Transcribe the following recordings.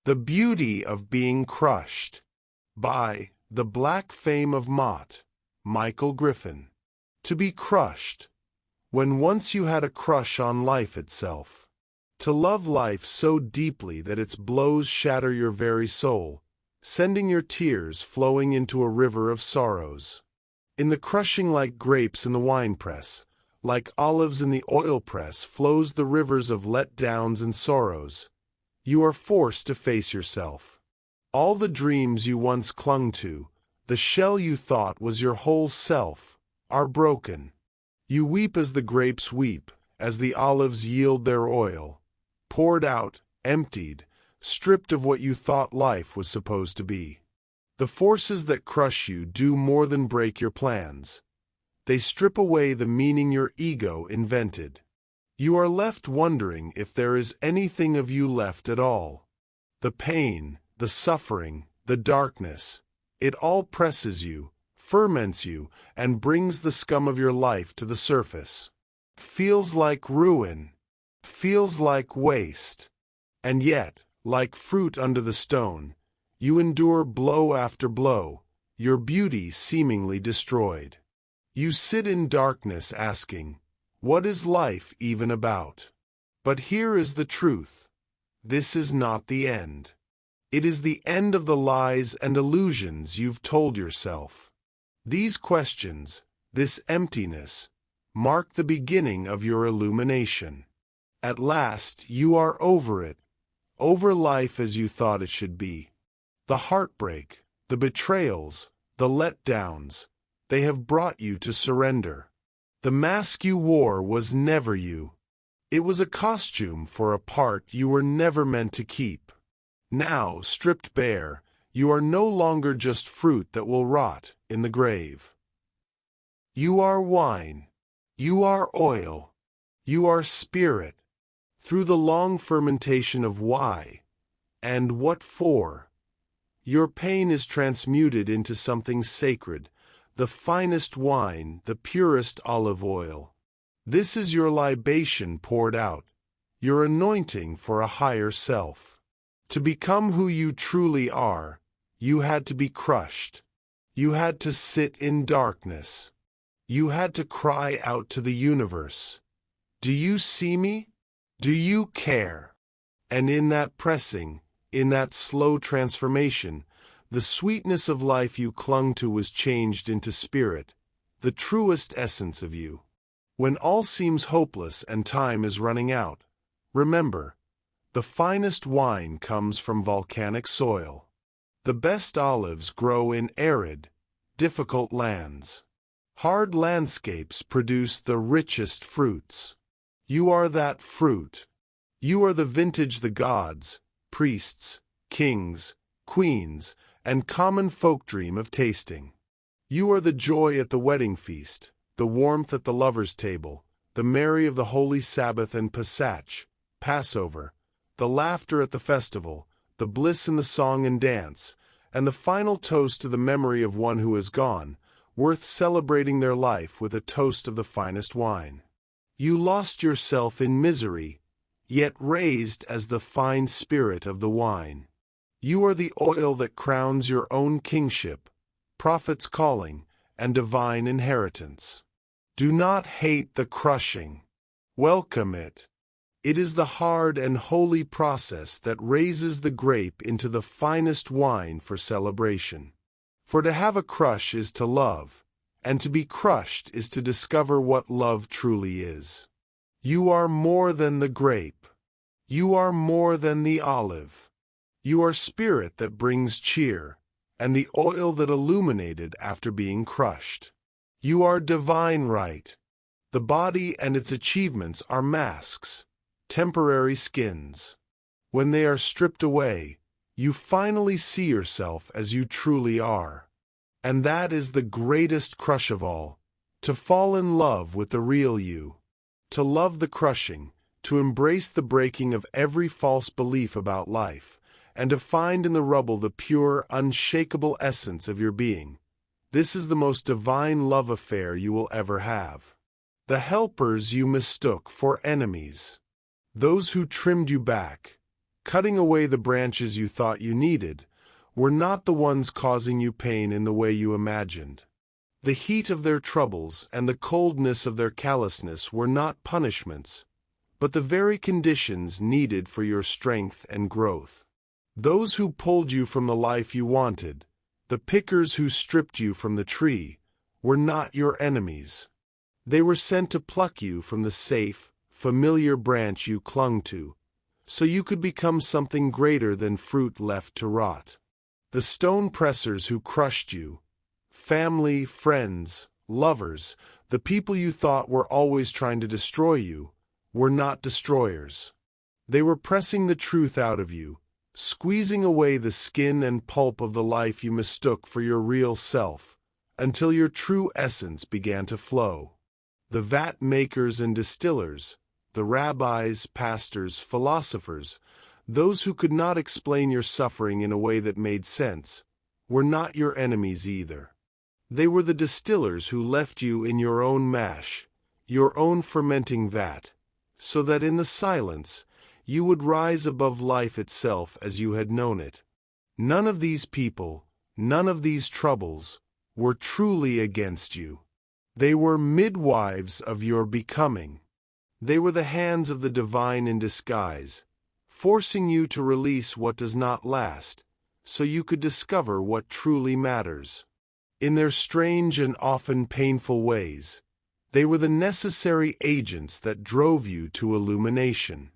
The Beauty of Being Crushed by The Black Fame of Mott, Michael Griffin. To be crushed, when once you had a crush on life itself. To love life so deeply that its blows shatter your very soul, sending your tears flowing into a river of sorrows. In the crushing like grapes in the winepress, like olives in the oil press flows the rivers of let-downs and sorrows. You are forced to face yourself. All the dreams you once clung to, the shell you thought was your whole self, are broken. You weep as the grapes weep, as the olives yield their oil, poured out, emptied, stripped of what you thought life was supposed to be. The forces that crush you do more than break your plans. They strip away the meaning your ego invented. You are left wondering if there is anything of you left at all. The pain, the suffering, the darkness, it all presses you, ferments you, and brings the scum of your life to the surface. Feels like ruin. Feels like waste. And yet, like fruit under the stone, you endure blow after blow, your beauty seemingly destroyed. You sit in darkness asking, what is life even about? But here is the truth. This is not the end. It is the end of the lies and illusions you've told yourself. These questions, this emptiness, mark the beginning of your illumination. At last, you are over it, over life as you thought it should be. The heartbreak, the betrayals, the letdowns, they have brought you to surrender. The mask you wore was never you. It was a costume for a part you were never meant to keep. Now, stripped bare, you are no longer just fruit that will rot in the grave. You are wine. You are oil. You are spirit. Through the long fermentation of why and what for, your pain is transmuted into something sacred, the finest wine, the purest olive oil. This is your libation poured out, your anointing for a higher self. To become who you truly are, you had to be crushed. You had to sit in darkness. You had to cry out to the universe. Do you see me? Do you care? And in that pressing, in that slow transformation, the sweetness of life you clung to was changed into spirit, the truest essence of you. When all seems hopeless and time is running out, remember, the finest wine comes from volcanic soil. The best olives grow in arid, difficult lands. Hard landscapes produce the richest fruits. You are that fruit. You are the vintage the gods, priests, kings, queens, and common folk dream of tasting. You are the joy at the wedding feast, the warmth at the lover's table, the merry of the holy Sabbath and Passach, Passover, the laughter at the festival, the bliss in the song and dance, and the final toast to the memory of one who has gone, worth celebrating their life with a toast of the finest wine. You lost yourself in misery, yet raised as the fine spirit of the wine. You are the oil that crowns your own kingship, prophet's calling, and divine inheritance. Do not hate the crushing. Welcome it. It is the hard and holy process that raises the grape into the finest wine for celebration. For to have a crush is to love, and to be crushed is to discover what love truly is. You are more than the grape. You are more than the olive. You are spirit that brings cheer, and the oil that illuminated after being crushed. You are divine right. The body and its achievements are masks, temporary skins. When they are stripped away, you finally see yourself as you truly are. And that is the greatest crush of all, to fall in love with the real you. To love the crushing, to embrace the breaking of every false belief about life, and to find in the rubble the pure, unshakable essence of your being. This is the most divine love affair you will ever have. The helpers you mistook for enemies. Those who trimmed you back, cutting away the branches you thought you needed, were not the ones causing you pain in the way you imagined. The heat of their troubles and the coldness of their callousness were not punishments, but the very conditions needed for your strength and growth. Those who pulled you from the life you wanted, the pickers who stripped you from the tree, were not your enemies. They were sent to pluck you from the safe, familiar branch you clung to, so you could become something greater than fruit left to rot. The stone pressers who crushed you, family, friends, lovers, the people you thought were always trying to destroy you, were not destroyers. They were pressing the truth out of you, squeezing away the skin and pulp of the life you mistook for your real self, until your true essence began to flow. The vat makers and distillers, the rabbis, pastors, philosophers, those who could not explain your suffering in a way that made sense, were not your enemies either. They were the distillers who left you in your own mash, your own fermenting vat, so that in the silence you would rise above life itself as you had known it. None of these people, none of these troubles, were truly against you. They were midwives of your becoming. They were the hands of the divine in disguise, forcing you to release what does not last, so you could discover what truly matters. In their strange and often painful ways, they were the necessary agents that drove you to illumination.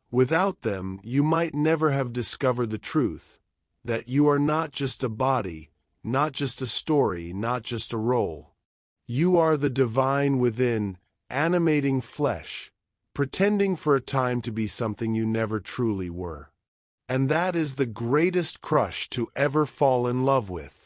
Without them, you might never have discovered the truth, that you are not just a body, not just a story, not just a role. You are the divine within, animating flesh, pretending for a time to be something you never truly were. And that is the greatest crush to ever fall in love with.